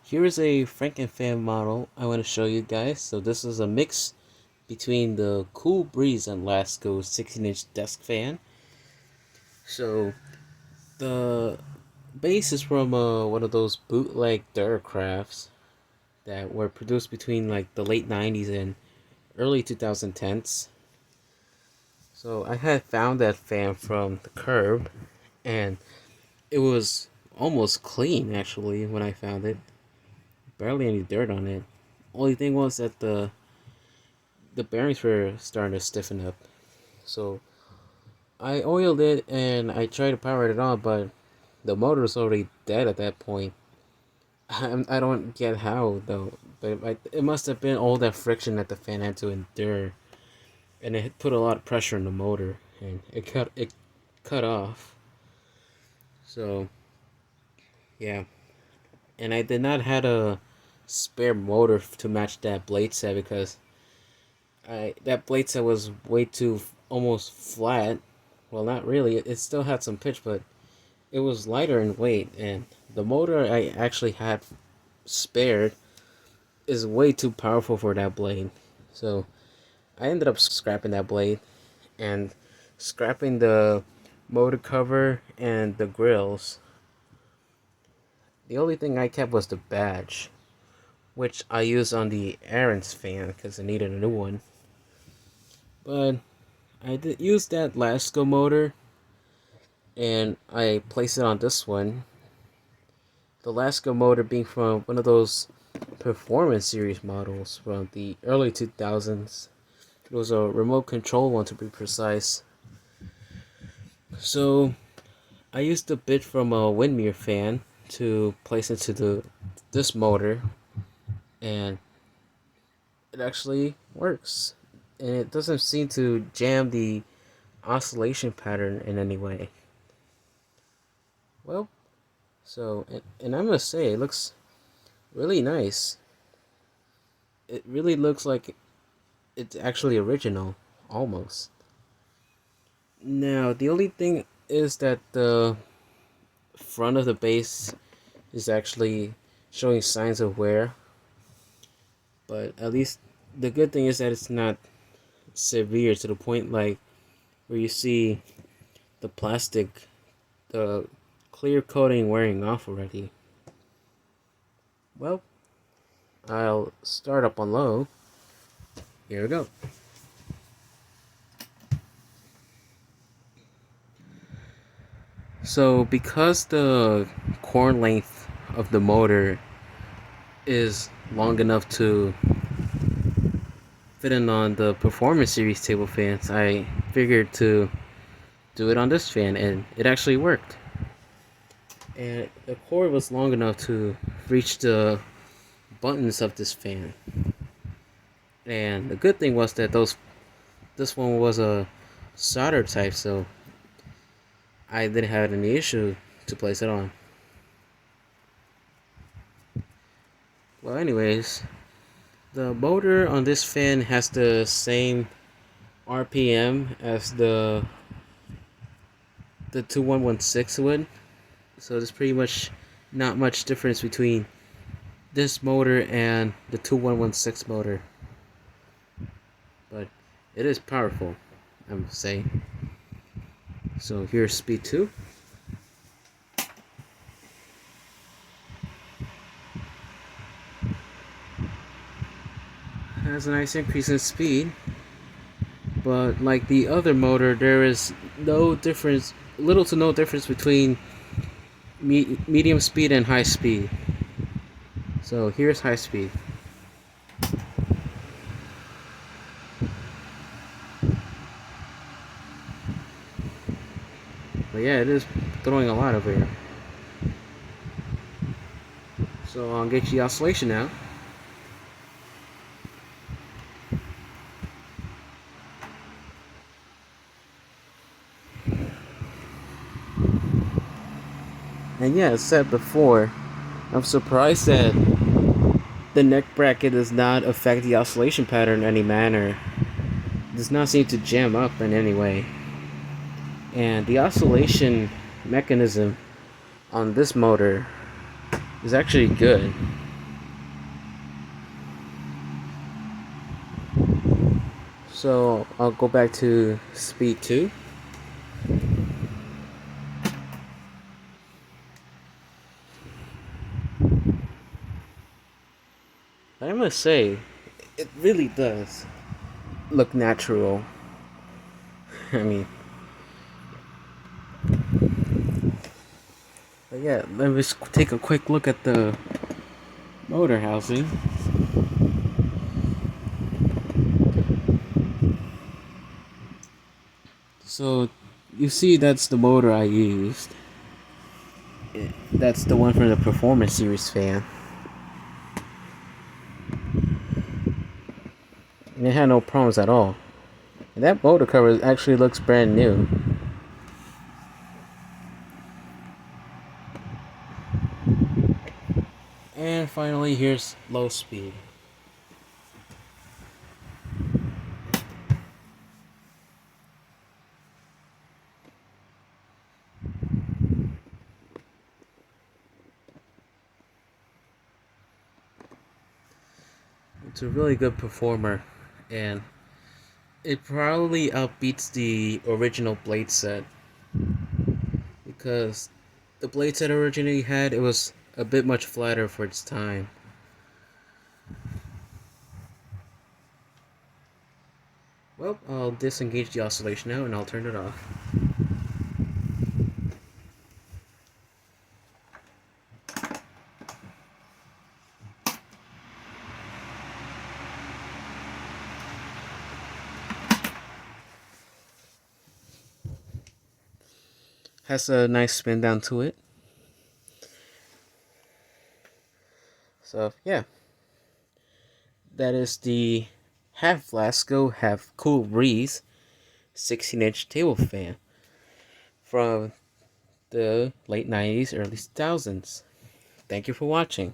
Here is a Franken fan model I want to show you guys. So this is a mix between the Cool Breeze and Lasko 16-inch desk fan. So the base is from one of those bootleg Duracrafts that were produced between like the late 90s and early 2010s. So I had found that fan from the curb and it was almost clean actually when I found it. Barely any dirt on it. Only thing was that the bearings were starting to stiffen up. So I oiled it and I tried to power it on, but the motor was already dead at that point. I don't get how though, but it must have been all that friction that the fan had to endure, and it put a lot of pressure on the motor, and it cut off. So yeah, and I did not have a spare motor to match that blade set because that blade set was way too almost flat. Well, not really. It still had some pitch, but it was lighter in weight, and the motor I actually had spared is way too powerful for that blade. So I ended up scrapping that blade and scrapping the motor cover and the grills. The only thing I kept was the badge, which I used on the Aaron's fan because I needed a new one. But I did use that Lasko motor and I placed it on this one. The Lasko motor being from one of those performance series models from the early 2000s. It was a remote control one to be precise. So I used a bit from a windmere fan to place into this motor, and it actually works. And it doesn't seem to jam the oscillation pattern in any way. Well, and I'm gonna say it looks really nice. It really looks like it's actually original, almost. Now, the only thing is that the front of the base is actually showing signs of wear, but at least the good thing is that it's not severe to the point like where you see the plastic, the clear coating wearing off already. Well, I'll start up on low. Here we go. So because the core length of the motor is long enough to fit in on the Performance Series table fans, I figured to do it on this fan, and it actually worked. And the cord was long enough to reach the buttons of this fan. And the good thing was that this one was a solder type, so I didn't have any issue to place it on. Well, anyways, the motor on this fan has the same RPM as the 2116 would, so there's pretty much not much difference between this motor and the 2116 motor, but it is powerful, I would say. So here's speed 2. Has a nice increase in speed, but like the other motor, there is no difference, little to no difference between medium speed and high speed. So here's high speed. But yeah, it is throwing a lot over here. So I'll get you oscillation now. And yeah, as said before, I'm surprised that the neck bracket does not affect the oscillation pattern in any manner. It does not seem to jam up in any way. And the mechanism on this motor is actually good. So I'll go back to speed 2. I must say, it really does look natural. I mean, but yeah, let me just take a quick look at the motor housing. So you see that's the motor I used. That's the one from the Performance Series fan. And it had no problems at all. And that motor cover actually looks brand new. And finally, here's low speed. It's a really good performer, and it probably outbeats the original blade set, because the blade set originally had, it was a bit much flatter for its time. Well, I'll disengage the oscillation now and I'll turn it off. Has a nice spin down to it. So yeah, that is the half Lasko, half Cool Breeze 16-inch table fan from the late 90s, early 2000s. Thank you for watching.